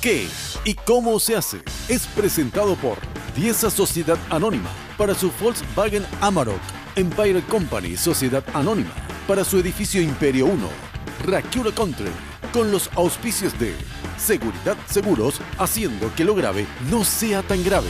¿Qué y cómo se hace? Es presentado por Dieza Sociedad Anónima para su Volkswagen Amarok, Empire Company Sociedad Anónima para su edificio Imperio 1, Racura Country, con los auspicios de Seguridad Seguros, haciendo que lo grave no sea tan grave.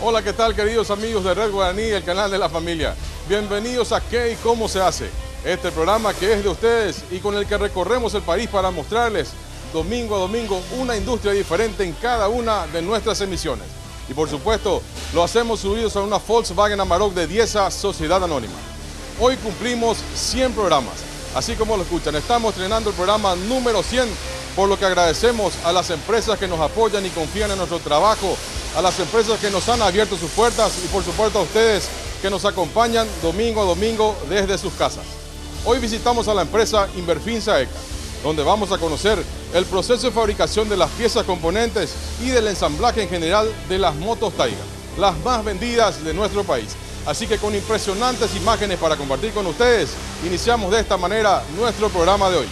Hola, ¿qué tal, queridos amigos de Red Guaraní, el canal de la familia? Bienvenidos a ¿Qué y cómo se hace? Este programa que es de ustedes y con el que recorremos el país para mostrarles domingo a domingo una industria diferente en cada una de nuestras emisiones. Y por supuesto, lo hacemos subidos a una Volkswagen Amarok de Dieza Sociedad Anónima. Hoy cumplimos 100 programas, así como lo escuchan. Estamos estrenando el programa número 100, por lo que agradecemos a las empresas que nos apoyan y confían en nuestro trabajo, a las empresas que nos han abierto sus puertas y por supuesto a ustedes que nos acompañan domingo a domingo desde sus casas. Hoy visitamos a la empresa Inverfin Saeca, donde vamos a conocer el proceso de fabricación de las piezas componentes y del ensamblaje en general de las motos Taiga, las más vendidas de nuestro país. Así que con impresionantes imágenes para compartir con ustedes, iniciamos de esta manera nuestro programa de hoy.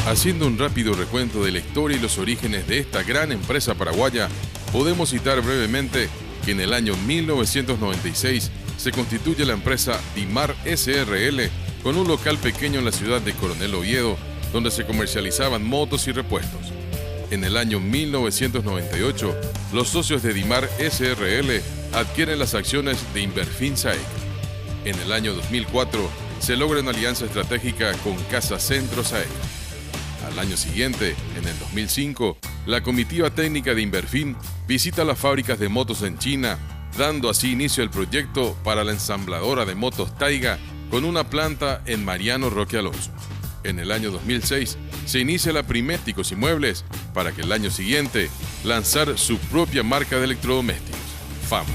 Haciendo un rápido recuento de la historia y los orígenes de esta gran empresa paraguaya, podemos citar brevemente que en el año 1996 se constituye la empresa Dimar SRL con un local pequeño en la ciudad de Coronel Oviedo, donde se comercializaban motos y repuestos. En el año 1998, los socios de Dimar SRL adquieren las acciones de Inverfin Saeca. En el año 2004, se logra una alianza estratégica con Casa Centro Saeca. Al año siguiente, en el 2005, la comitiva técnica de Inverfin visita las fábricas de motos en China, dando así inicio al proyecto para la ensambladora de motos Taiga con una planta en Mariano Roque Alonso. En el año 2006, se inicia la primera Ticos y Muebles para que el año siguiente lanzar su propia marca de electrodomésticos, FAM.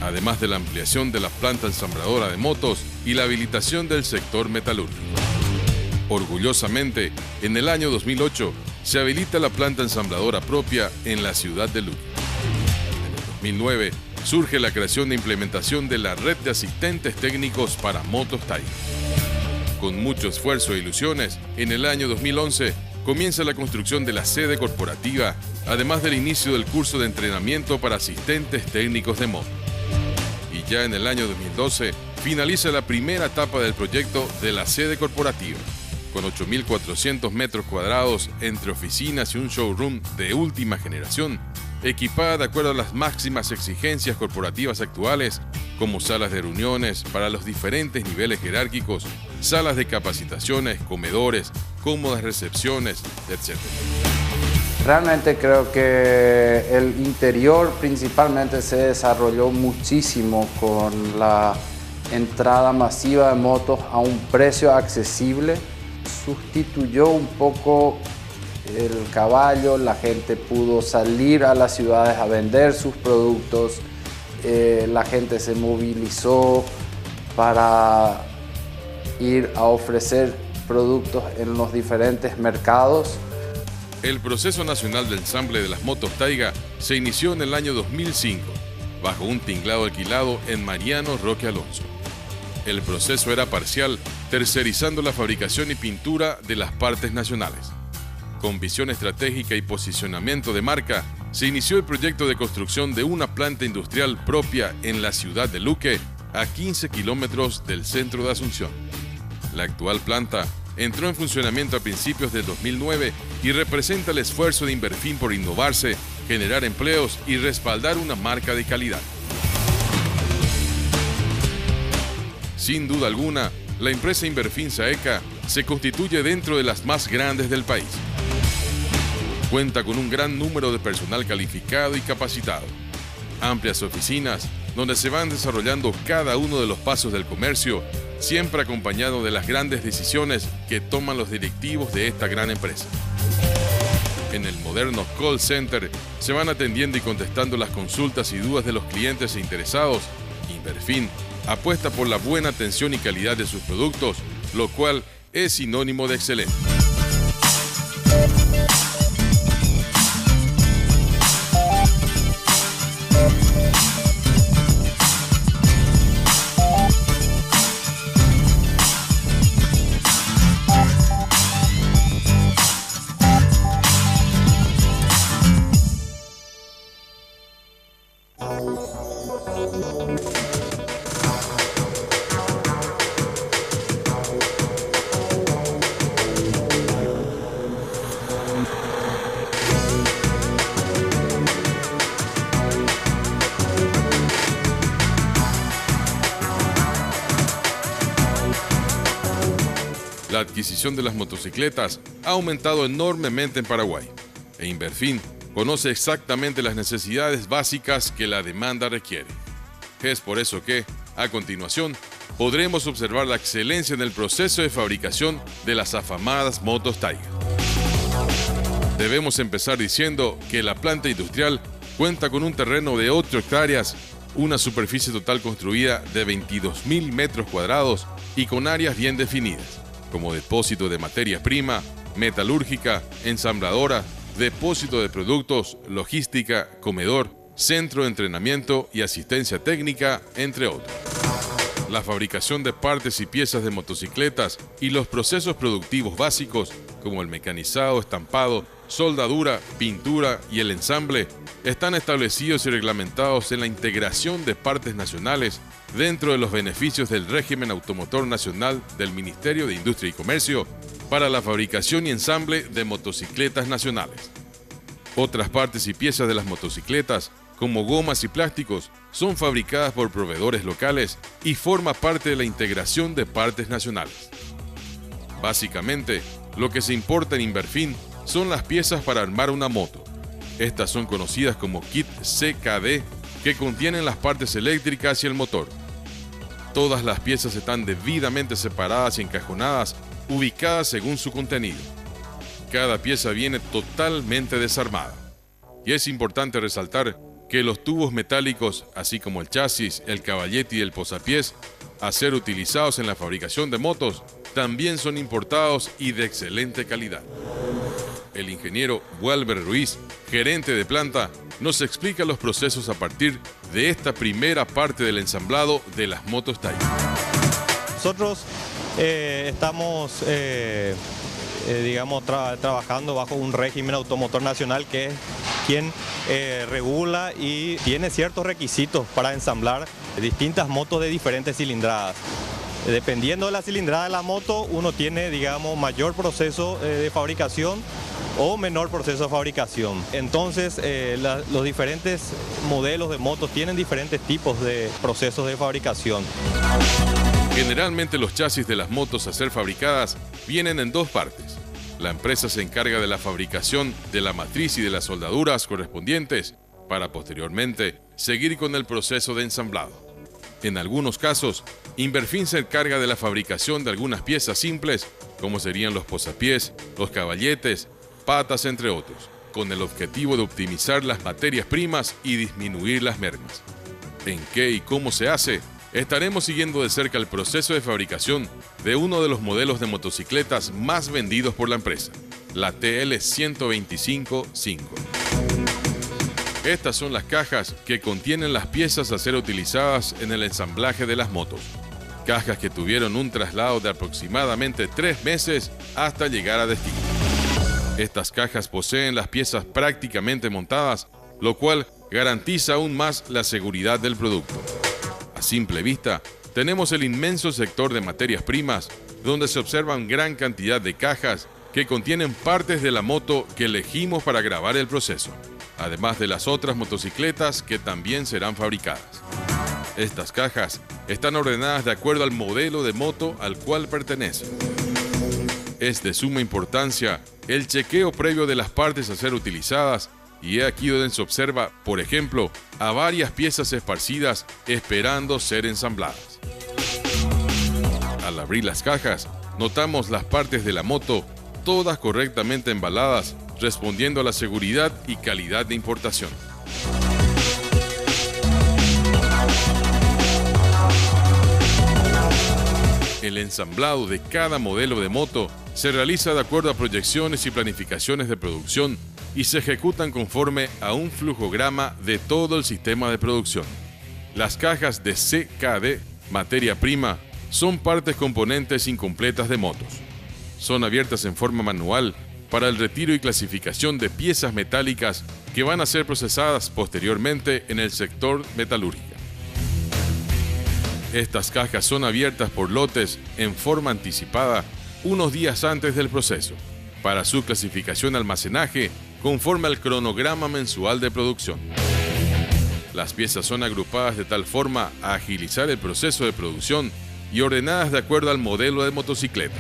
Además de la ampliación de la planta ensambladora de motos y la habilitación del sector metalúrgico. Orgullosamente, en el año 2008 se habilita la planta ensambladora propia en la ciudad de Luque. En el 2009 surge la creación e implementación de la red de asistentes técnicos para motos Taiga. Con mucho esfuerzo e ilusiones, en el año 2011 comienza la construcción de la sede corporativa, además del inicio del curso de entrenamiento para asistentes técnicos de moto. Y ya en el año 2012 finaliza la primera etapa del proyecto de la sede corporativa, con 8.400 metros cuadrados entre oficinas y un showroom de última generación, equipada de acuerdo a las máximas exigencias corporativas actuales, como salas de reuniones para los diferentes niveles jerárquicos, salas de capacitaciones, comedores, cómodas recepciones, etc. Realmente creo que el interior principalmente se desarrolló muchísimo con la entrada masiva de motos a un precio accesible. Sustituyó un poco el caballo, la gente pudo salir a las ciudades a vender sus productos, la gente se movilizó para ir a ofrecer productos en los diferentes mercados. El proceso nacional de ensamble de las motos Taiga se inició en el año 2005, bajo un tinglado alquilado en Mariano Roque Alonso. El proceso era parcial, tercerizando la fabricación y pintura de las partes nacionales. Con visión estratégica y posicionamiento de marca, se inició el proyecto de construcción de una planta industrial propia en la ciudad de Luque, a 15 kilómetros del centro de Asunción. La actual planta entró en funcionamiento a principios del 2009 y representa el esfuerzo de Inverfin por innovarse, generar empleos y respaldar una marca de calidad. Sin duda alguna, la empresa Inverfin Saeca se constituye dentro de las más grandes del país. Cuenta con un gran número de personal calificado y capacitado, amplias oficinas donde se van desarrollando cada uno de los pasos del comercio, siempre acompañado de las grandes decisiones que toman los directivos de esta gran empresa. En el moderno call center se van atendiendo y contestando las consultas y dudas de los clientes e interesados. Inverfin apuesta por la buena atención y calidad de sus productos, lo cual es sinónimo de excelencia. La adquisición de las motocicletas ha aumentado enormemente en Paraguay e Inverfin conoce exactamente las necesidades básicas que la demanda requiere. Es por eso que, a continuación, podremos observar la excelencia en el proceso de fabricación de las afamadas motos Tiger. Debemos empezar diciendo que la planta industrial cuenta con un terreno de 8 hectáreas, una superficie total construida de 22.000 metros cuadrados y con áreas bien definidas, como depósito de materia prima, metalúrgica, ensambladora, depósito de productos, logística, comedor, centro de entrenamiento y asistencia técnica, entre otros. La fabricación de partes y piezas de motocicletas y los procesos productivos básicos, como el mecanizado, estampado, soldadura, pintura y el ensamble, están establecidos y reglamentados en la integración de partes nacionales dentro de los beneficios del régimen automotor nacional del Ministerio de Industria y Comercio para la fabricación y ensamble de motocicletas nacionales. Otras partes y piezas de las motocicletas, como gomas y plásticos, son fabricadas por proveedores locales y forma parte de la integración de partes nacionales. Básicamente, lo que se importa en Inverfin son las piezas para armar una moto. Estas son conocidas como kit CKD, que contienen las partes eléctricas y el motor. Todas las piezas están debidamente separadas y encajonadas, ubicadas según su contenido. Cada pieza viene totalmente desarmada. Y es importante resaltar que los tubos metálicos, así como el chasis, el caballete y el posapiés, a ser utilizados en la fabricación de motos, también son importados y de excelente calidad. El ingeniero Walber Ruiz, gerente de planta, nos explica los procesos a partir de esta primera parte del ensamblado de las motos Tiger. Nosotros estamos trabajando bajo un régimen automotor nacional que es quien regula y tiene ciertos requisitos para ensamblar distintas motos de diferentes cilindradas. Dependiendo de la cilindrada de la moto, uno tiene, mayor proceso de fabricación o menor proceso de fabricación. Entonces, los diferentes modelos de motos tienen diferentes tipos de procesos de fabricación. Generalmente los chasis de las motos a ser fabricadas vienen en dos partes. La empresa se encarga de la fabricación de la matriz y de las soldaduras correspondientes para posteriormente seguir con el proceso de ensamblado. En algunos casos, Inverfin se encarga de la fabricación de algunas piezas simples, como serían los posapiés, los caballetes, patas, entre otros, con el objetivo de optimizar las materias primas y disminuir las mermas. ¿En qué y cómo se hace? Estaremos siguiendo de cerca el proceso de fabricación de uno de los modelos de motocicletas más vendidos por la empresa, la TL-125-5. Estas son las cajas que contienen las piezas a ser utilizadas en el ensamblaje de las motos. Cajas que tuvieron un traslado de aproximadamente 3 meses hasta llegar a destino. Estas cajas poseen las piezas prácticamente montadas, lo cual garantiza aún más la seguridad del producto. A simple vista, tenemos el inmenso sector de materias primas, donde se observan gran cantidad de cajas que contienen partes de la moto que elegimos para grabar el proceso, además de las otras motocicletas que también serán fabricadas. Estas cajas están ordenadas de acuerdo al modelo de moto al cual pertenecen. Es de suma importancia el chequeo previo de las partes a ser utilizadas, y aquí donde se observa, por ejemplo, a varias piezas esparcidas esperando ser ensambladas. Al abrir las cajas, notamos las partes de la moto, todas correctamente embaladas, respondiendo a la seguridad y calidad de importación. El ensamblado de cada modelo de moto se realiza de acuerdo a proyecciones y planificaciones de producción y se ejecutan conforme a un flujograma de todo el sistema de producción. Las cajas de CKD, materia prima, son partes componentes incompletas de motos. Son abiertas en forma manual para el retiro y clasificación de piezas metálicas que van a ser procesadas posteriormente en el sector metalúrgica. Estas cajas son abiertas por lotes en forma anticipada unos días antes del proceso, para su clasificación y almacenaje conforme al cronograma mensual de producción. Las piezas son agrupadas de tal forma a agilizar el proceso de producción y ordenadas de acuerdo al modelo de motocicleta.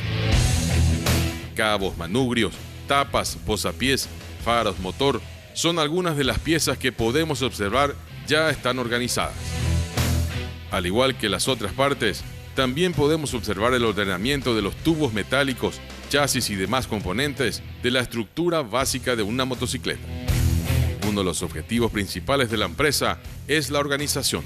Cabos, manubrios, tapas, posapiés, faros, motor, son algunas de las piezas que podemos observar ya están organizadas. Al igual que las otras partes, también podemos observar el ordenamiento de los tubos metálicos, chasis y demás componentes de la estructura básica de una motocicleta. Uno de los objetivos principales de la empresa es la organización.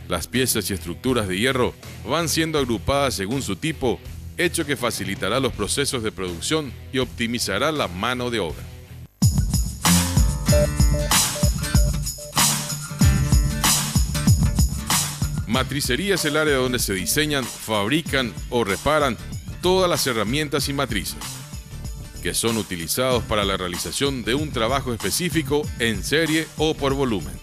Las piezas y estructuras de hierro van siendo agrupadas según su tipo, hecho que facilitará los procesos de producción y optimizará la mano de obra. Matricería es el área donde se diseñan, fabrican o reparan todas las herramientas y matrices que son utilizados para la realización de un trabajo específico en serie o por volumen.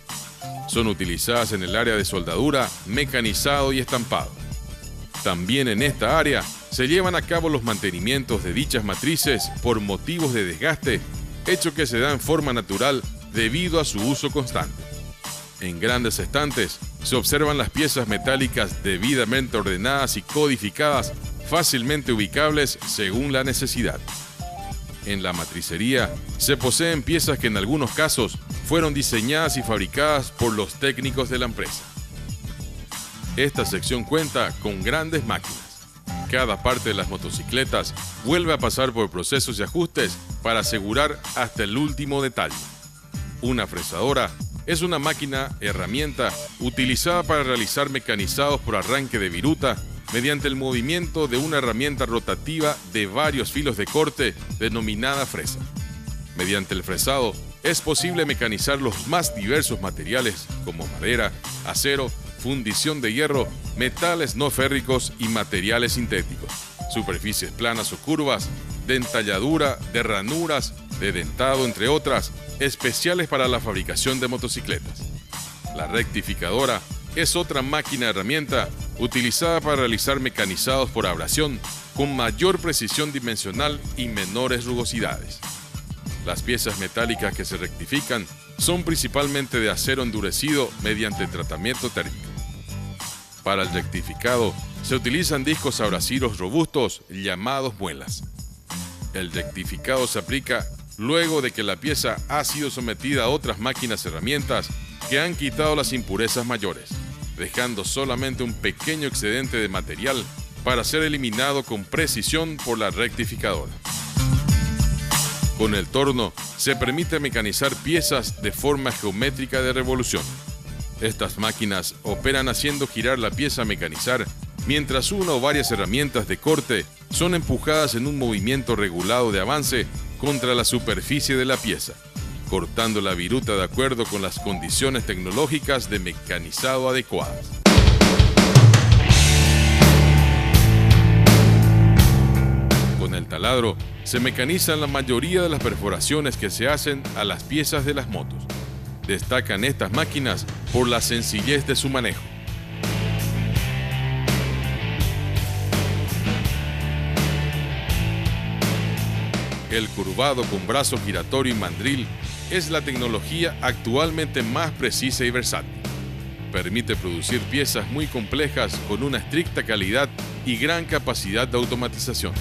Son utilizadas en el área de soldadura, mecanizado y estampado. También en esta área se llevan a cabo los mantenimientos de dichas matrices por motivos de desgaste, hecho que se da en forma natural debido a su uso constante. En grandes estantes se observan las piezas metálicas debidamente ordenadas y codificadas, fácilmente ubicables según la necesidad. En la matricería se poseen piezas que en algunos casos fueron diseñadas y fabricadas por los técnicos de la empresa. Esta sección cuenta con grandes máquinas. Cada parte de las motocicletas vuelve a pasar por procesos y ajustes para asegurar hasta el último detalle. Una fresadora es una máquina herramienta utilizada para realizar mecanizados por arranque de viruta mediante el movimiento de una herramienta rotativa de varios filos de corte denominada fresa. Mediante el fresado es posible mecanizar los más diversos materiales como madera, acero, fundición de hierro, metales no férricos y materiales sintéticos, superficies planas o curvas, de entalladura, de ranuras, de dentado, entre otras, especiales para la fabricación de motocicletas. La rectificadora es otra máquina herramienta utilizada para realizar mecanizados por abrasión con mayor precisión dimensional y menores rugosidades. Las piezas metálicas que se rectifican son principalmente de acero endurecido mediante tratamiento térmico. Para el rectificado se utilizan discos abrasivos robustos llamados muelas. El rectificado se aplica luego de que la pieza ha sido sometida a otras máquinas herramientas que han quitado las impurezas mayores, dejando solamente un pequeño excedente de material para ser eliminado con precisión por la rectificadora. Con el torno se permite mecanizar piezas de forma geométrica de revolución. Estas máquinas operan haciendo girar la pieza a mecanizar, mientras una o varias herramientas de corte son empujadas en un movimiento regulado de avance contra la superficie de la pieza, cortando la viruta de acuerdo con las condiciones tecnológicas de mecanizado adecuadas. Con con el taladro, se mecanizan la mayoría de las perforaciones que se hacen a las piezas de las motos. Destacan estas máquinas por la sencillez de su manejo. El curvado con brazo giratorio y mandril es la tecnología actualmente más precisa y versátil. Permite producir piezas muy complejas con una estricta calidad y gran capacidad de automatización.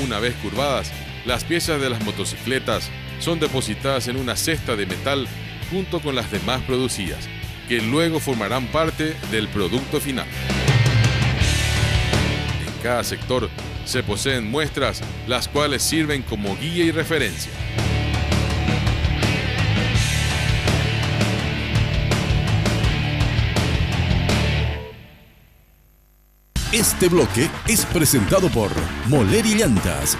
Una vez curvadas, las piezas de las motocicletas son depositadas en una cesta de metal junto con las demás producidas, que luego formarán parte del producto final. En cada sector se poseen muestras, las cuales sirven como guía y referencia. Este bloque es presentado por Moleri Llantas.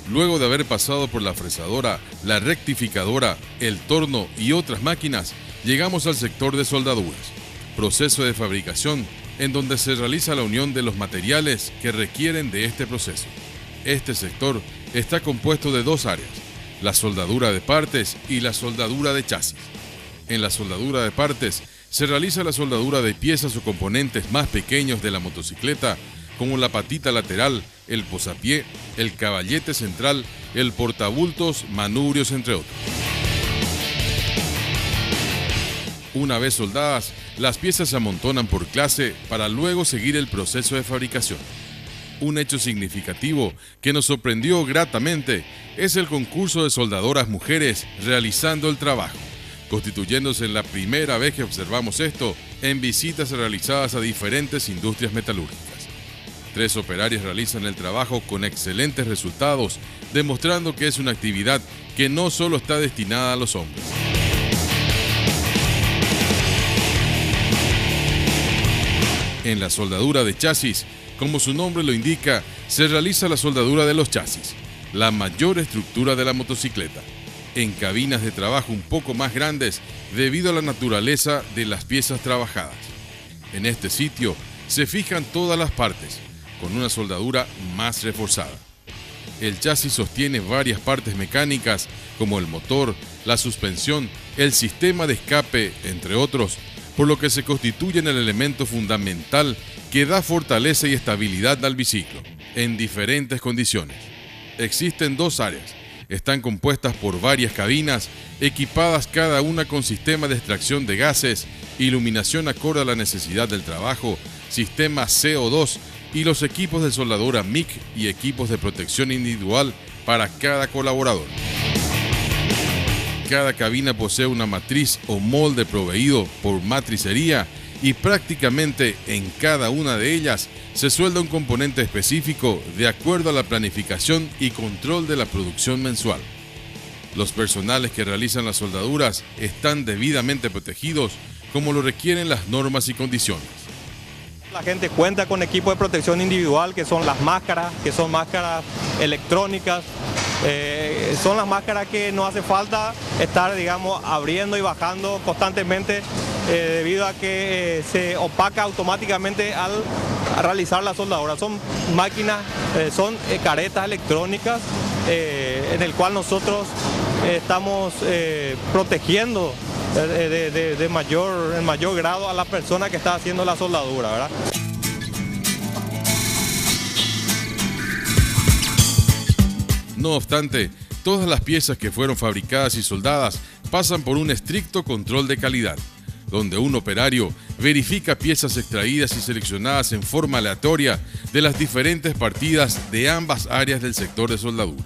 Luego de haber pasado por la fresadora, la rectificadora, el torno y otras máquinas, llegamos al sector de soldaduras, proceso de fabricación en donde se realiza la unión de los materiales que requieren de este proceso. Este sector está compuesto de dos áreas, la soldadura de partes y la soldadura de chasis. En la soldadura de partes se realiza la soldadura de piezas o componentes más pequeños de la motocicleta, como la patita lateral, el posapié, el caballete central, el portabultos, manubrios, entre otros. Una vez soldadas, las piezas se amontonan por clase para luego seguir el proceso de fabricación. Un hecho significativo que nos sorprendió gratamente es el concurso de soldadoras mujeres realizando el trabajo, constituyéndose en la primera vez que observamos esto en visitas realizadas a diferentes industrias metalúrgicas. 3 operarias realizan el trabajo con excelentes resultados, demostrando que es una actividad que no solo está destinada a los hombres. En la soldadura de chasis, como su nombre lo indica, se realiza la soldadura de los chasis, la mayor estructura de la motocicleta, en cabinas de trabajo un poco más grandes debido a la naturaleza de las piezas trabajadas. En este sitio se fijan todas las partes, con una soldadura más reforzada. El chasis sostiene varias partes mecánicas como el motor, la suspensión, el sistema de escape, entre otros, por lo que se constituyen el elemento fundamental que da fortaleza y estabilidad al biciclo, en diferentes condiciones. Existen 2 áreas, están compuestas por varias cabinas, equipadas cada una con sistema de extracción de gases, iluminación acorde a la necesidad del trabajo, sistema CO2 y los equipos de soldadura MIG y equipos de protección individual para cada colaborador. Cada cabina posee una matriz o molde proveído por matricería y prácticamente en cada una de ellas se suelda un componente específico de acuerdo a la planificación y control de la producción mensual. Los personales que realizan las soldaduras están debidamente protegidos como lo requieren las normas y condiciones. La gente cuenta con equipo de protección individual, que son las máscaras, que son máscaras electrónicas. Son las máscaras que no hace falta estar, digamos, abriendo y bajando constantemente debido a que se opaca automáticamente al realizar la soldadura. Son máquinas, son caretas electrónicas en el cual nosotros estamos protegiendo en mayor grado a la persona que está haciendo la soldadura, ¿verdad? No obstante, todas las piezas que fueron fabricadas y soldadas pasan por un estricto control de calidad, donde un operario verifica piezas extraídas y seleccionadas en forma aleatoria de las diferentes partidas de ambas áreas del sector de soldadura.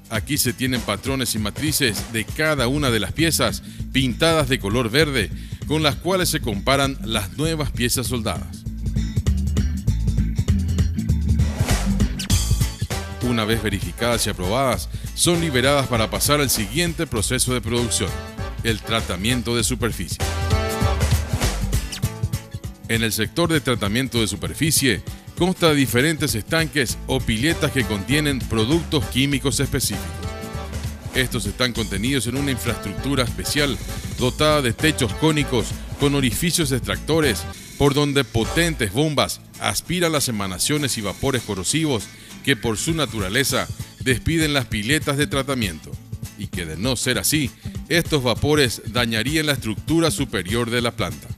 Aquí se tienen patrones y matrices de cada una de las piezas pintadas de color verde, con las cuales se comparan las nuevas piezas soldadas. Una vez verificadas y aprobadas, son liberadas para pasar al siguiente proceso de producción, el tratamiento de superficie. En el sector de tratamiento de superficie, consta de diferentes estanques o piletas que contienen productos químicos específicos. Estos están contenidos en una infraestructura especial dotada de techos cónicos con orificios extractores por donde potentes bombas aspiran las emanaciones y vapores corrosivos que por su naturaleza despiden las piletas de tratamiento, y que de no ser así, estos vapores dañarían la estructura superior de la planta.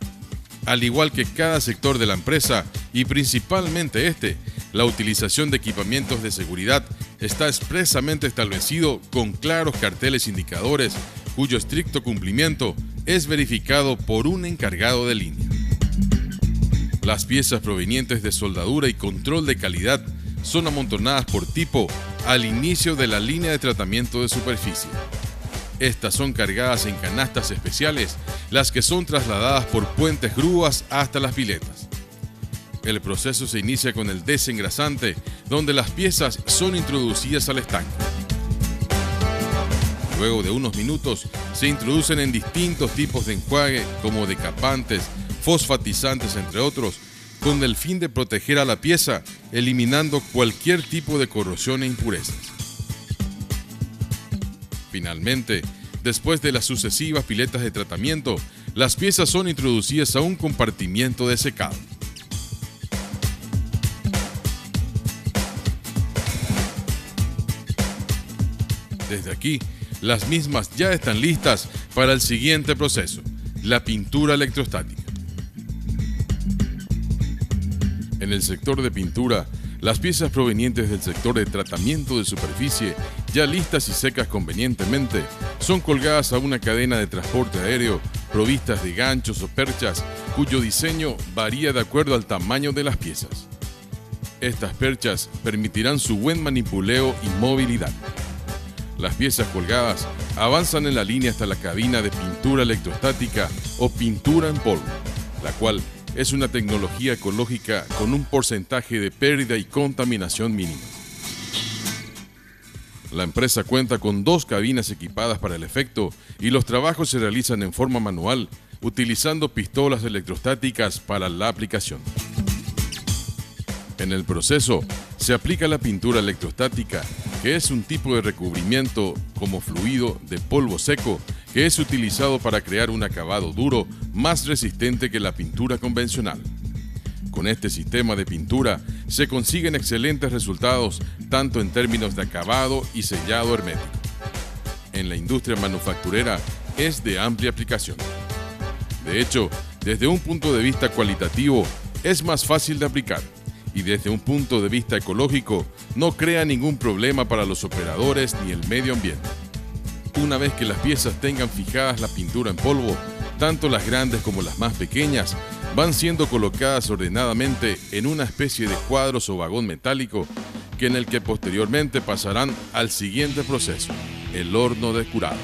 Al igual que cada sector de la empresa, y principalmente la utilización de equipamientos de seguridad está expresamente establecido con claros carteles indicadores cuyo estricto cumplimiento es verificado por un encargado de línea. Las piezas provenientes de soldadura y control de calidad son amontonadas por tipo al inicio de la línea de tratamiento de superficie. Estas son cargadas en canastas especiales, las que son trasladadas por puentes grúas hasta las piletas. El proceso se inicia con el desengrasante, donde las piezas son introducidas al estanque. Luego de unos minutos, se introducen en distintos tipos de enjuague, como decapantes, fosfatizantes, entre otros, con el fin de proteger a la pieza, eliminando cualquier tipo de corrosión e impurezas. Finalmente, después de las sucesivas piletas de tratamiento, las piezas son introducidas a un compartimiento de secado. Desde aquí, las mismas ya están listas para el siguiente proceso, la pintura electrostática. En el sector de pintura, las piezas provenientes del sector de tratamiento de superficie, ya listas y secas convenientemente, son colgadas a una cadena de transporte aéreo provistas de ganchos o perchas, cuyo diseño varía de acuerdo al tamaño de las piezas. Estas perchas permitirán su buen manipuleo y movilidad. Las piezas colgadas avanzan en la línea hasta la cabina de pintura electrostática o pintura en polvo, la cual es una tecnología ecológica con un porcentaje de pérdida y contaminación mínima. La empresa cuenta con 2 cabinas equipadas para el efecto y los trabajos se realizan en forma manual, utilizando pistolas electrostáticas para la aplicación. En el proceso se aplica la pintura electrostática, que es un tipo de recubrimiento como fluido de polvo seco que es utilizado para crear un acabado duro más resistente que la pintura convencional. Con este sistema de pintura se consiguen excelentes resultados tanto en términos de acabado y sellado hermético. En la industria manufacturera es de amplia aplicación. De hecho, desde un punto de vista cualitativo es más fácil de aplicar y desde un punto de vista ecológico no crea ningún problema para los operadores ni el medio ambiente. Una vez que las piezas tengan fijadas la pintura en polvo, tanto las grandes como las más pequeñas van siendo colocadas ordenadamente en una especie de cuadros o vagón metálico en el que posteriormente pasarán al siguiente proceso, el horno de curado.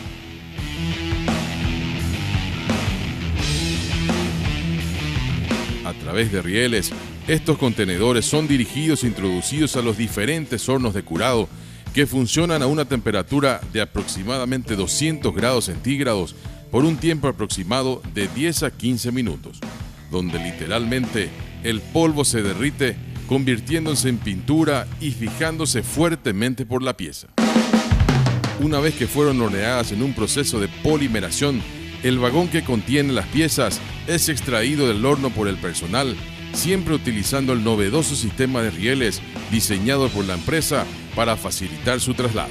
A través de rieles, estos contenedores son dirigidos e introducidos a los diferentes hornos de curado que funcionan a una temperatura de aproximadamente 200 grados centígrados por un tiempo aproximado de 10 a 15 minutos, donde literalmente el polvo se derrite, convirtiéndose en pintura y fijándose fuertemente por la pieza. Una vez que fueron horneadas en un proceso de polimeración, el vagón que contiene las piezas es extraído del horno por el personal, siempre utilizando el novedoso sistema de rieles diseñado por la empresa para facilitar su traslado.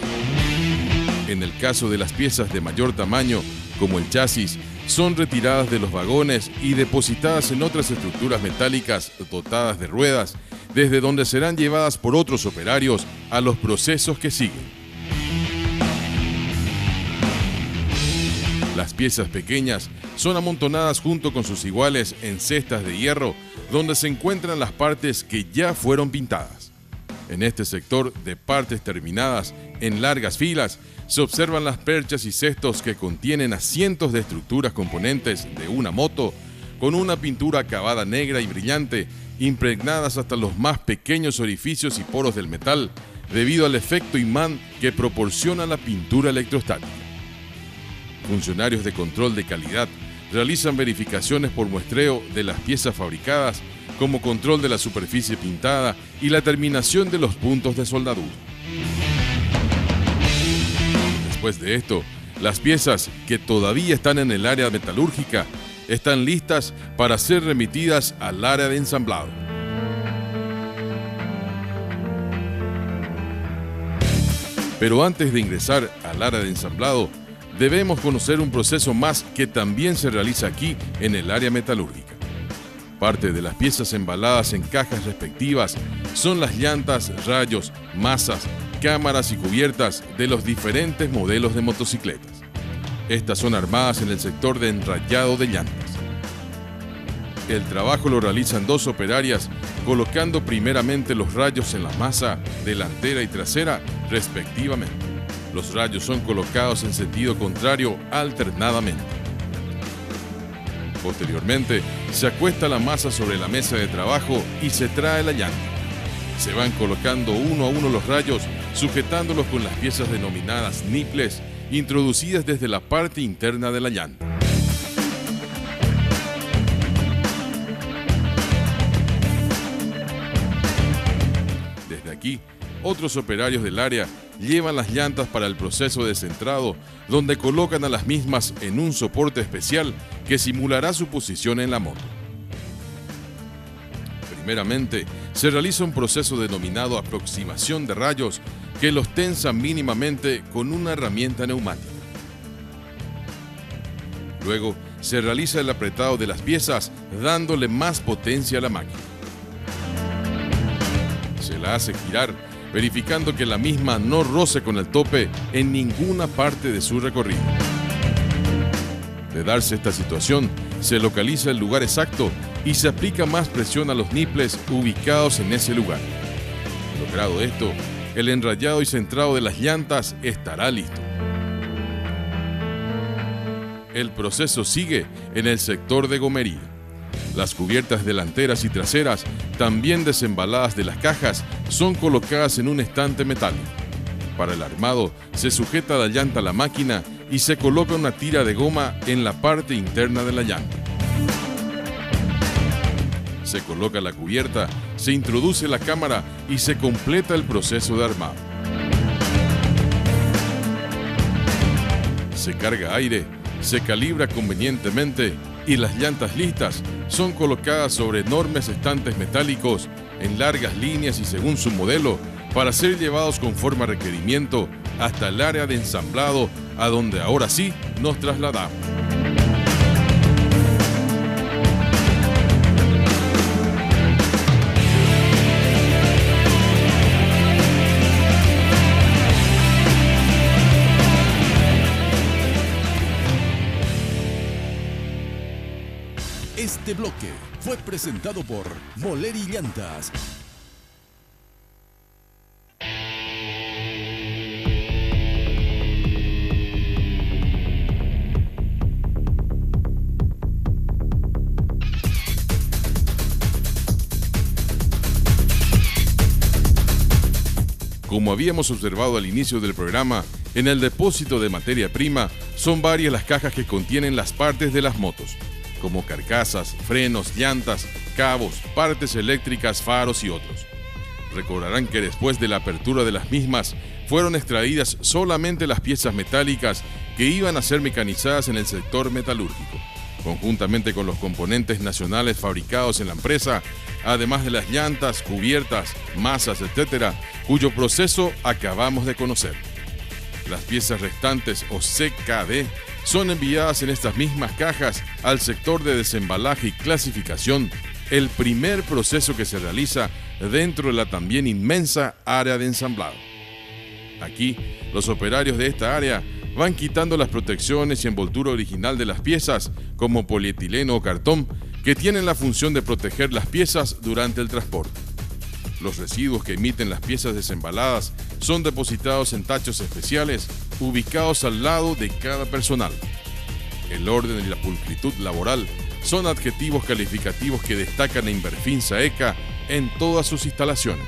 En el caso de las piezas de mayor tamaño, como el chasis, son retiradas de los vagones y depositadas en otras estructuras metálicas dotadas de ruedas, desde donde serán llevadas por otros operarios a los procesos que siguen. Las piezas pequeñas son amontonadas junto con sus iguales en cestas de hierro, donde se encuentran las partes que ya fueron pintadas. En este sector de partes terminadas en largas filas, se observan las perchas y cestos que contienen a cientos de estructuras componentes de una moto, con una pintura acabada negra y brillante, impregnadas hasta los más pequeños orificios y poros del metal, debido al efecto imán que proporciona la pintura electrostática. Funcionarios de control de calidad realizan verificaciones por muestreo de las piezas fabricadas como control de la superficie pintada y la terminación de los puntos de soldadura. Después de esto, las piezas que todavía están en el área metalúrgica están listas para ser remitidas al área de ensamblado. Pero antes de ingresar al área de ensamblado, debemos conocer un proceso más que también se realiza aquí en el área metalúrgica. Parte de las piezas embaladas en cajas respectivas son las llantas, rayos, masas, cámaras y cubiertas de los diferentes modelos de motocicletas. Estas son armadas en el sector de enrayado de llantas. El trabajo lo realizan 2 operarias, colocando primeramente los rayos en la masa delantera y trasera, respectivamente. Los rayos son colocados en sentido contrario alternadamente. Posteriormente, se acuesta la masa sobre la mesa de trabajo y se trae la llanta. Se van colocando uno a uno los rayos, sujetándolos con las piezas denominadas niples, introducidas desde la parte interna de la llanta. Desde aquí, otros operarios del área llevan las llantas para el proceso de centrado, donde colocan a las mismas en un soporte especial que simulará su posición en la moto. Primeramente, se realiza un proceso denominado aproximación de rayos que los tensa mínimamente con una herramienta neumática. Luego, se realiza el apretado de las piezas, dándole más potencia a la máquina. Se la hace girar, verificando que la misma no roce con el tope en ninguna parte de su recorrido. De darse esta situación, se localiza el lugar exacto y se aplica más presión a los niples ubicados en ese lugar. Logrado esto, el enrayado y centrado de las llantas estará listo. El proceso sigue en el sector de gomería. Las cubiertas delanteras y traseras, también desembaladas de las cajas, son colocadas en un estante metálico. Para el armado, se sujeta la llanta a la máquina y se coloca una tira de goma en la parte interna de la llanta. Se coloca la cubierta, se introduce la cámara y se completa el proceso de armado. Se carga aire, se calibra convenientemente y las llantas listas son colocadas sobre enormes estantes metálicos en largas líneas y según su modelo para ser llevados conforme a requerimiento hasta el área de ensamblado, a donde ahora sí nos trasladamos. Este bloque fue presentado por Moleri Llantas. Como habíamos observado al inicio del programa, en el depósito de materia prima son varias las cajas que contienen las partes de las motos, como carcasas, frenos, llantas, cabos, partes eléctricas, faros y otros. Recordarán que después de la apertura de las mismas, fueron extraídas solamente las piezas metálicas que iban a ser mecanizadas en el sector metalúrgico, conjuntamente con los componentes nacionales fabricados en la empresa, además de las llantas, cubiertas, masas, etc., cuyo proceso acabamos de conocer. Las piezas restantes o CKD son enviadas en estas mismas cajas al sector de desembalaje y clasificación, el primer proceso que se realiza dentro de la también inmensa área de ensamblado. Aquí, los operarios de esta área van quitando las protecciones y envoltura original de las piezas, como polietileno o cartón, que tienen la función de proteger las piezas durante el transporte. Los residuos que emiten las piezas desembaladas son depositados en tachos especiales ubicados al lado de cada personal. El orden y la pulcritud laboral son adjetivos calificativos que destacan a Inverfin Saeca en todas sus instalaciones.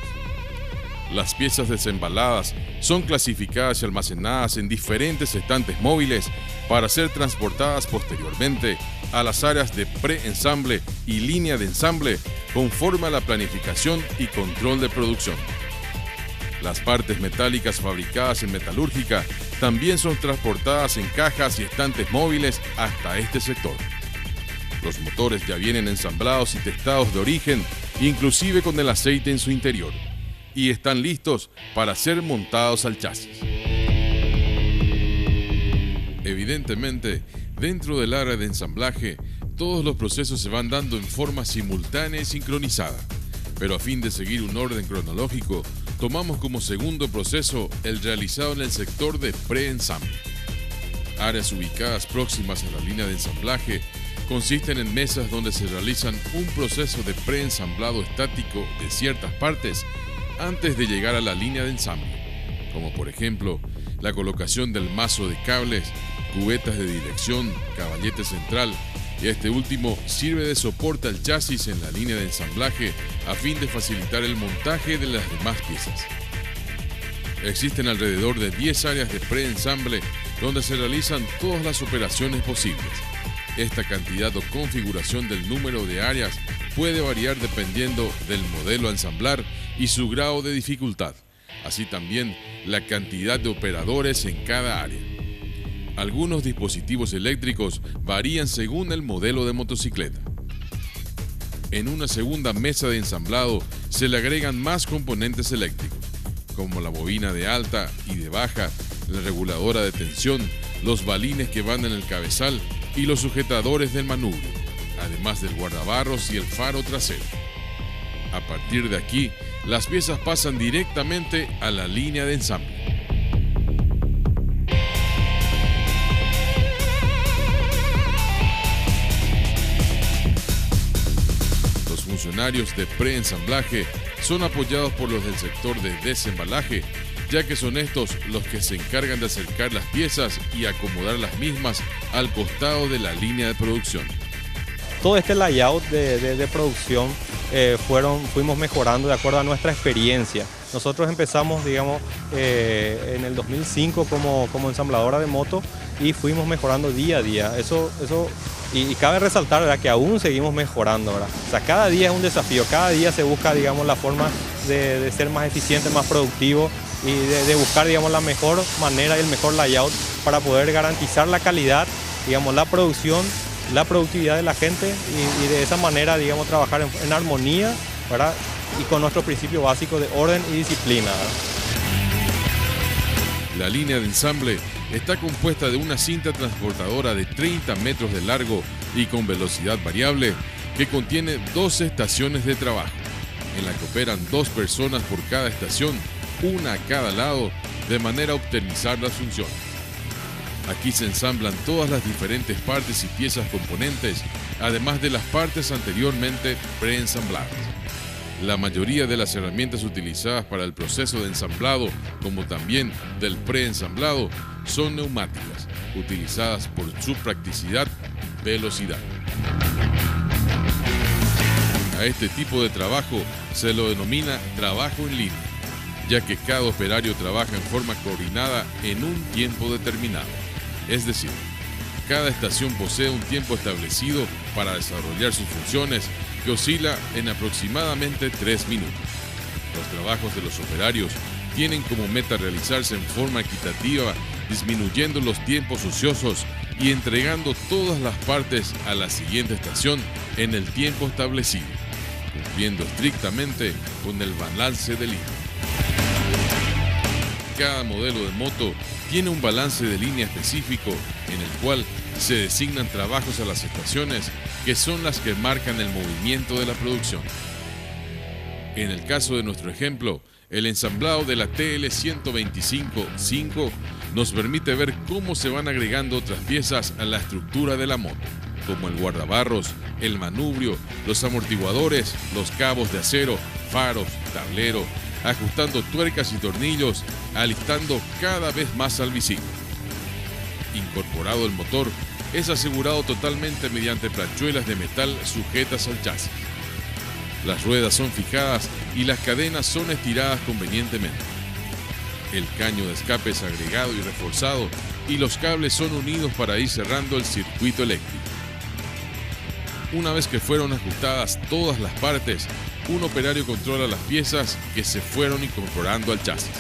Las piezas desembaladas son clasificadas y almacenadas en diferentes estantes móviles para ser transportadas posteriormente a las áreas de preensamble y línea de ensamble, conforme a la planificación y control de producción. Las partes metálicas fabricadas en metalúrgica también son transportadas en cajas y estantes móviles hasta este sector. Los motores ya vienen ensamblados y testados de origen, inclusive con el aceite en su interior, y están listos para ser montados al chasis. Evidentemente, dentro del área de ensamblaje, todos los procesos se van dando en forma simultánea y sincronizada, pero a fin de seguir un orden cronológico, tomamos como segundo proceso el realizado en el sector de preensamble. Áreas ubicadas próximas a la línea de ensamblaje consisten en mesas donde se realizan un proceso de preensamblado estático de ciertas partes antes de llegar a la línea de ensamble, como por ejemplo la colocación del mazo de cables, cubetas de dirección, caballete central, y este último sirve de soporte al chasis en la línea de ensamblaje a fin de facilitar el montaje de las demás piezas. Existen alrededor de 10 áreas de preensamble donde se realizan todas las operaciones posibles. Esta cantidad o configuración del número de áreas puede variar dependiendo del modelo a ensamblar y su grado de dificultad, así también la cantidad de operadores en cada área. Algunos dispositivos eléctricos varían según el modelo de motocicleta. En una segunda mesa de ensamblado se le agregan más componentes eléctricos, como la bobina de alta y de baja, la reguladora de tensión, los balines que van en el cabezal y los sujetadores del manubrio, además del guardabarros y el faro trasero. A partir de aquí, las piezas pasan directamente a la línea de ensamble. Los funcionarios de preensamblaje son apoyados por los del sector de desembalaje, ya que son estos los que se encargan de acercar las piezas y acomodar las mismas al costado de la línea de producción. Todo este layout de producción fuimos mejorando de acuerdo a nuestra experiencia. Nosotros empezamos, digamos, en el 2005 como ensambladora de moto y fuimos mejorando día a día. Y cabe resaltar, ¿verdad?, que aún seguimos mejorando, ¿verdad? O sea, cada día es un desafío, cada día se busca, digamos, la forma de ser más eficiente, más productivo y de buscar, digamos, la mejor manera y el mejor layout para poder garantizar la calidad, digamos, la producción, la productividad de la gente y de esa manera, digamos, trabajar en armonía, ¿verdad?, y con nuestro principio básico de orden y disciplina, ¿verdad? La línea de ensamble está compuesta de una cinta transportadora de 30 metros de largo y con velocidad variable que contiene 12 estaciones de trabajo, en la que operan 2 personas por cada estación, una a cada lado, de manera a optimizar las funciones. Aquí se ensamblan todas las diferentes partes y piezas componentes, además de las partes anteriormente preensambladas. La mayoría de las herramientas utilizadas para el proceso de ensamblado, como también del preensamblado, son neumáticas, utilizadas por su practicidad y velocidad. A este tipo de trabajo se lo denomina trabajo en línea, ya que cada operario trabaja en forma coordinada en un tiempo determinado. Es decir, cada estación posee un tiempo establecido para desarrollar sus funciones que oscila en aproximadamente 3 minutos. Los trabajos de los operarios tienen como meta realizarse en forma equitativa, disminuyendo los tiempos ociosos y entregando todas las partes a la siguiente estación en el tiempo establecido, cumpliendo estrictamente con el balance de línea. Cada modelo de moto tiene un balance de línea específico en el cual se designan trabajos a las estaciones que son las que marcan el movimiento de la producción. En el caso de nuestro ejemplo, el ensamblado de la TL125-5 nos permite ver cómo se van agregando otras piezas a la estructura de la moto, como el guardabarros, el manubrio, los amortiguadores, los cabos de acero, faros, tablero, ajustando tuercas y tornillos, alistando cada vez más al visible. Incorporado el motor, es asegurado totalmente mediante planchuelas de metal sujetas al chasis. Las ruedas son fijadas y las cadenas son estiradas convenientemente. El caño de escape es agregado y reforzado y los cables son unidos para ir cerrando el circuito eléctrico. Una vez que fueron ajustadas todas las partes, un operario controla las piezas que se fueron incorporando al chasis.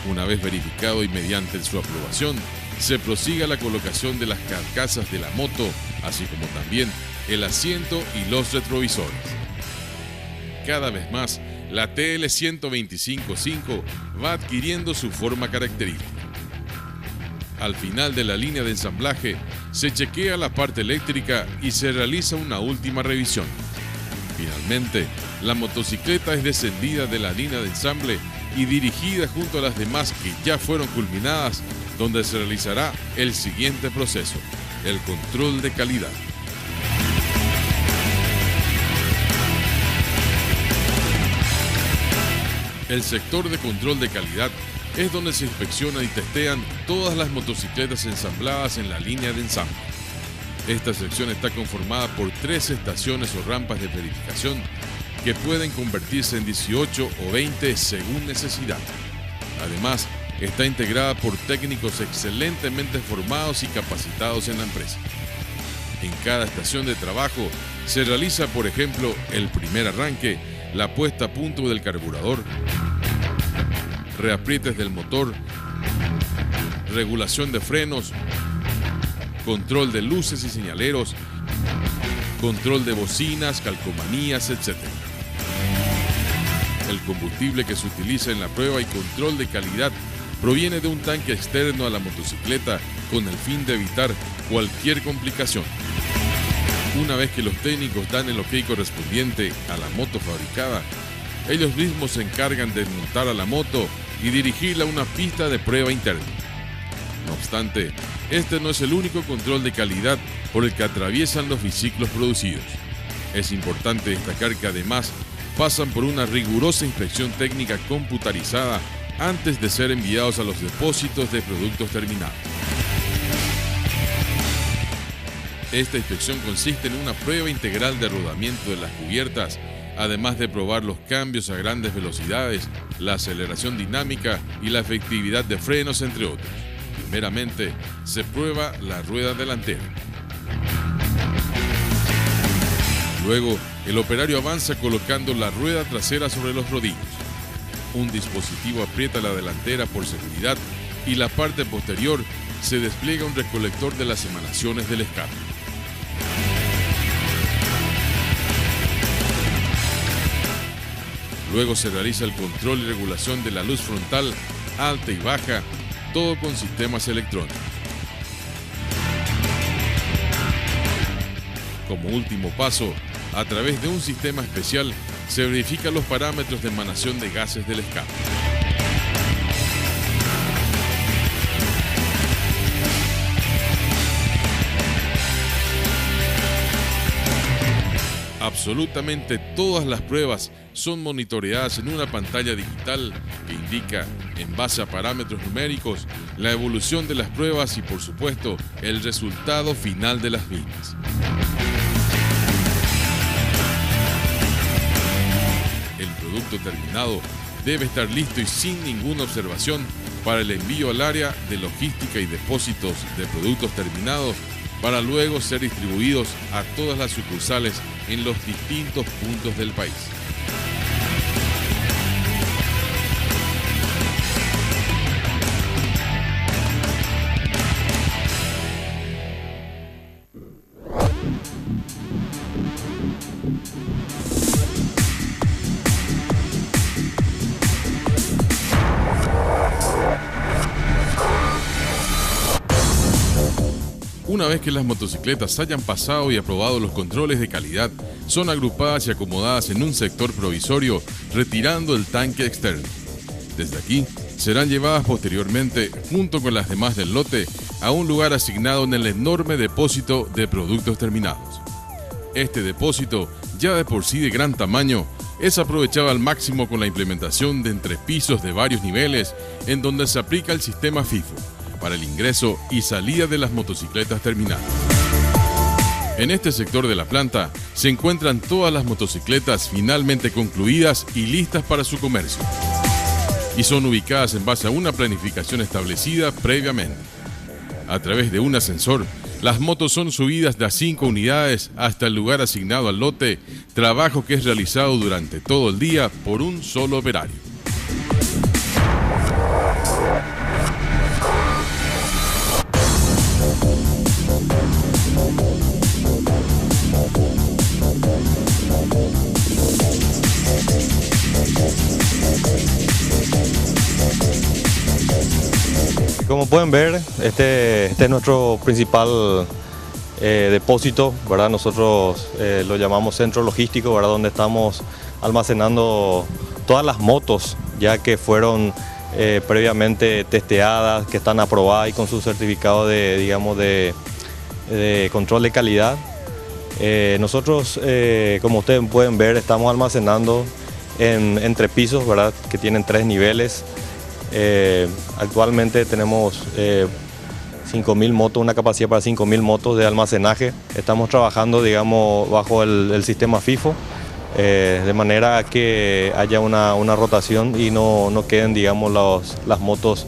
Una vez verificado y mediante su aprobación, se prosigue a la colocación de las carcasas de la moto, así como también el asiento y los retrovisores. Cada vez más, la TL-125-5 va adquiriendo su forma característica. Al final de la línea de ensamblaje, se chequea la parte eléctrica y se realiza una última revisión. Finalmente, la motocicleta es descendida de la línea de ensamble y dirigida junto a las demás que ya fueron culminadas, donde se realizará el siguiente proceso, el control de calidad. El sector de control de calidad es donde se inspeccionan y testean todas las motocicletas ensambladas en la línea de ensamble. Esta sección está conformada por 3 estaciones o rampas de verificación que pueden convertirse en 18 o 20 según necesidad. Además, está integrada por técnicos excelentemente formados y capacitados en la empresa. En cada estación de trabajo se realiza, por ejemplo, el primer arranque, la puesta a punto del carburador, reaprietes del motor, regulación de frenos, control de luces y señaleros, control de bocinas, calcomanías, etc. El combustible que se utiliza en la prueba y control de calidad proviene de un tanque externo a la motocicleta con el fin de evitar cualquier complicación. Una vez que los técnicos dan el ok correspondiente a la moto fabricada, ellos mismos se encargan de montar a la moto y dirigirla a una pista de prueba interna. No obstante, este no es el único control de calidad por el que atraviesan los biciclos producidos. Es importante destacar que además pasan por una rigurosa inspección técnica computarizada antes de ser enviados a los depósitos de productos terminados. Esta inspección consiste en una prueba integral de rodamiento de las cubiertas, además de probar los cambios a grandes velocidades, la aceleración dinámica y la efectividad de frenos, entre otros. Primeramente, se prueba la rueda delantera. Luego, el operario avanza colocando la rueda trasera sobre los rodillos. Un dispositivo aprieta la delantera por seguridad y la parte posterior se despliega un recolector de las emanaciones del escape. Luego se realiza el control y regulación de la luz frontal, alta y baja, todo con sistemas electrónicos. Como último paso, a través de un sistema especial, se verifican los parámetros de emanación de gases del escape. Absolutamente todas las pruebas son monitoreadas en una pantalla digital que indica, en base a parámetros numéricos, la evolución de las pruebas y, por supuesto, el resultado final de las mismas. El producto terminado debe estar listo y sin ninguna observación para el envío al área de logística y depósitos de productos terminados para luego ser distribuidos a todas las sucursales en los distintos puntos del país. Una vez que las motocicletas hayan pasado y aprobado los controles de calidad, son agrupadas y acomodadas en un sector provisorio, retirando el tanque externo. Desde aquí, serán llevadas posteriormente, junto con las demás del lote, a un lugar asignado en el enorme depósito de productos terminados. Este depósito, ya de por sí de gran tamaño, es aprovechado al máximo con la implementación de entrepisos de varios niveles, en donde se aplica el sistema FIFO, para el ingreso y salida de las motocicletas terminadas. En este sector de la planta se encuentran todas las motocicletas finalmente concluidas y listas para su comercio, y son ubicadas en base a una planificación establecida previamente. A través de un ascensor, Las motos son subidas de a 5 unidades hasta el lugar asignado al lote, trabajo que es realizado durante todo el día por un solo operario. Como pueden ver, este es nuestro principal depósito, ¿verdad? Nosotros lo llamamos centro logístico, ¿verdad? Donde estamos almacenando todas las motos ya que fueron previamente testeadas, que están aprobadas y con su certificado de control de calidad. Nosotros, como ustedes pueden ver, estamos almacenando en entrepisos, ¿verdad? Que tienen 3 niveles. Actualmente tenemos 5.000 motos, una capacidad para 5.000 motos de almacenaje. Estamos trabajando, digamos, bajo el sistema FIFO, de manera que haya una rotación y no queden, digamos, las motos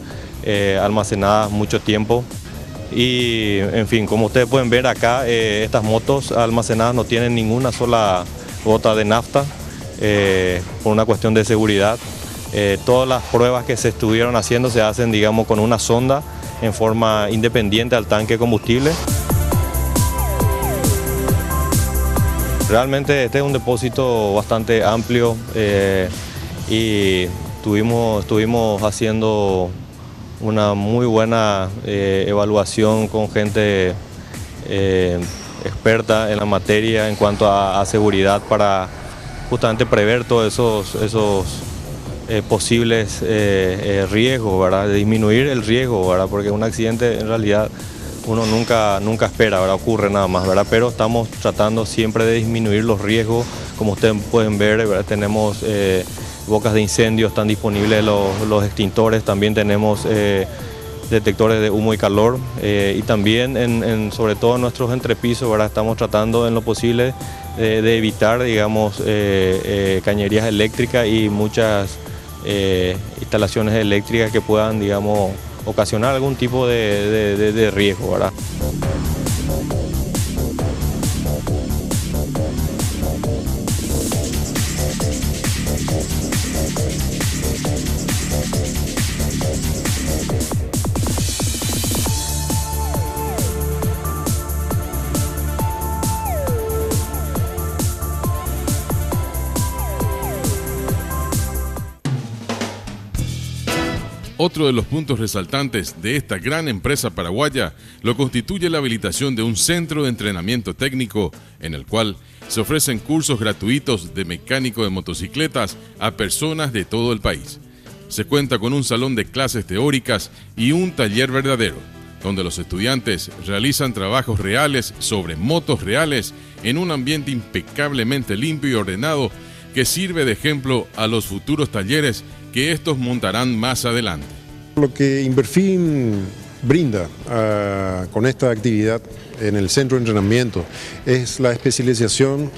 almacenadas mucho tiempo. Y, en fin, como ustedes pueden ver acá, estas motos almacenadas no tienen ninguna sola gota de nafta por una cuestión de seguridad. Todas las pruebas que se estuvieron haciendo se hacen, digamos, con una sonda en forma independiente al tanque de combustible. Realmente este es un depósito bastante amplio y estuvimos haciendo una muy buena evaluación con gente experta en la materia en cuanto a seguridad para justamente prever todos esos posibles riesgos, ¿verdad? Disminuir el riesgo, ¿verdad? Porque un accidente en realidad uno nunca espera, ¿verdad? Ocurre nada más, ¿verdad? Pero estamos tratando siempre de disminuir los riesgos. Como ustedes pueden ver, ¿verdad? Tenemos bocas de incendio, están disponibles los extintores, también tenemos detectores de humo y calor y también sobre todo en nuestros entrepisos, ¿verdad? Estamos tratando en lo posible de evitar, digamos, cañerías eléctricas y muchas instalaciones eléctricas que puedan, digamos, ocasionar algún tipo de riesgo, ¿verdad? Otro de los puntos resaltantes de esta gran empresa paraguaya lo constituye la habilitación de un centro de entrenamiento técnico en el cual se ofrecen cursos gratuitos de mecánico de motocicletas a personas de todo el país. Se cuenta con un salón de clases teóricas y un taller verdadero, donde los estudiantes realizan trabajos reales sobre motos reales en un ambiente impecablemente limpio y ordenado que sirve de ejemplo a los futuros talleres que estos montarán más adelante. Lo que Inverfin brinda con esta actividad en el centro de entrenamiento es la especialización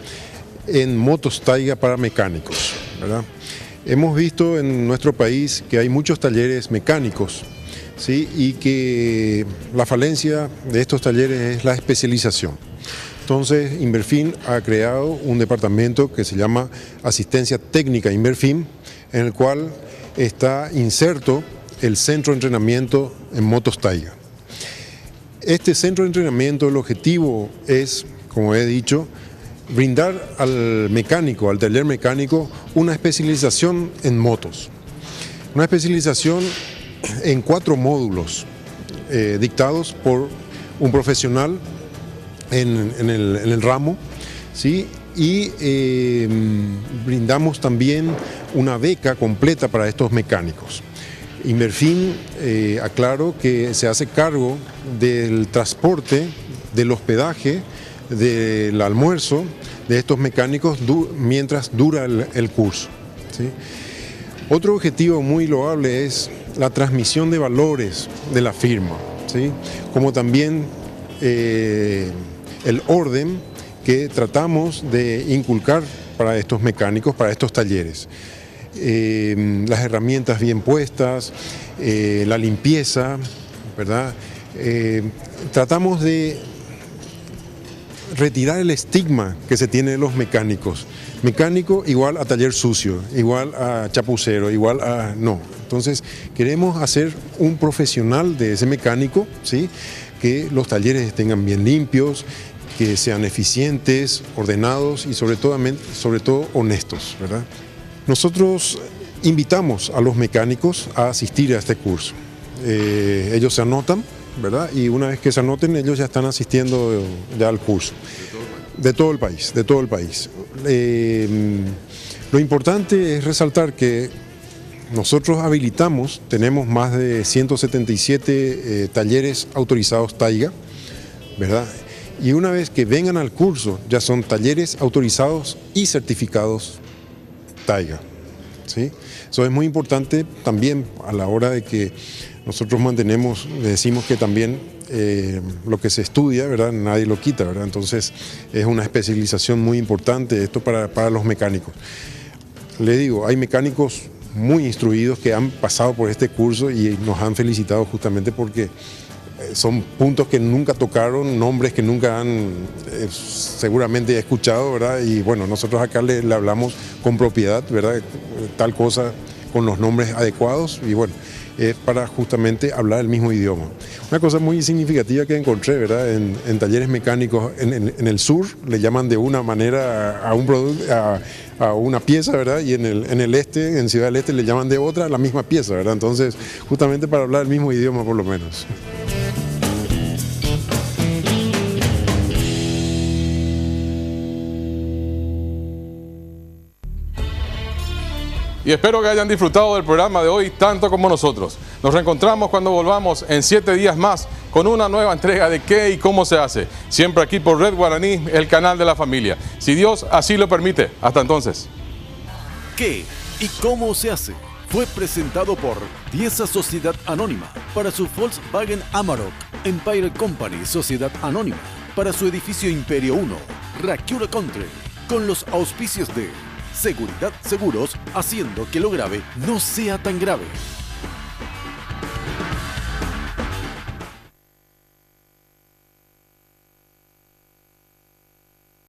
en motos taiga para mecánicos, ¿verdad? Hemos visto en nuestro país que hay muchos talleres mecánicos, ¿sí? Y que la falencia de estos talleres es la especialización. Entonces, Inverfin ha creado un departamento que se llama Asistencia Técnica Inverfin, en el cual está inserto el centro de entrenamiento en motos taiga. Este centro de entrenamiento, el objetivo es, como he dicho, brindar al mecánico, al taller mecánico, una especialización en motos. Una especialización en 4 módulos dictados por un profesional en el ramo, ¿sí? Y brindamos también una beca completa para estos mecánicos. Inverfin, aclaro que se hace cargo del transporte, del hospedaje, del almuerzo de estos mecánicos mientras dura el curso, ¿sí? Otro objetivo muy loable es la transmisión de valores de la firma, ¿sí? Como también el orden que tratamos de inculcar para estos mecánicos, para estos talleres. Las herramientas bien puestas, la limpieza, ¿verdad? Tratamos de retirar el estigma que se tiene de los mecánicos. Mecánico igual a taller sucio, igual a chapucero, igual a... No. Entonces queremos hacer un profesional de ese mecánico, ¿sí? Que los talleres tengan bien limpios, que sean eficientes, ordenados y sobre todo honestos, ¿verdad? Nosotros invitamos a los mecánicos a asistir a este curso. Ellos se anotan, ¿verdad? Y una vez que se anoten, ellos ya están asistiendo ya al curso. De todo el país, de todo el país. Lo importante es resaltar que nosotros habilitamos, tenemos más de 177 talleres autorizados Taiga, ¿verdad? Y una vez que vengan al curso, ya son talleres autorizados y certificados Taiga, ¿sí? Eso es muy importante también a la hora de que nosotros mantenemos, decimos que también lo que se estudia, ¿verdad? Nadie lo quita, ¿verdad? Entonces es una especialización muy importante esto para los mecánicos. Le digo, hay mecánicos muy instruidos que han pasado por este curso y nos han felicitado justamente porque son puntos que nunca tocaron, nombres que nunca han seguramente escuchado, ¿verdad? Y bueno, nosotros acá le hablamos con propiedad, ¿verdad? Tal cosa con los nombres adecuados y bueno, es para justamente hablar el mismo idioma. Una cosa muy significativa que encontré, ¿verdad? En talleres mecánicos en el sur le llaman de una manera a un producto, a una pieza, ¿verdad? Y en el este, en Ciudad del Este, le llaman de otra a la misma pieza, ¿verdad? Entonces, justamente para hablar el mismo idioma por lo menos. Y espero que hayan disfrutado del programa de hoy tanto como nosotros. Nos reencontramos cuando volvamos en 7 días más con una nueva entrega de ¿Qué y cómo se hace? Siempre aquí por Red Guaraní, el canal de la familia. Si Dios así lo permite. Hasta entonces. ¿Qué y cómo se hace? Fue presentado por Dieza Sociedad Anónima para su Volkswagen Amarok, Empire Company Sociedad Anónima para su edificio Imperio 1, Racura Country, con los auspicios de Seguridad Seguros, haciendo que lo grave no sea tan grave.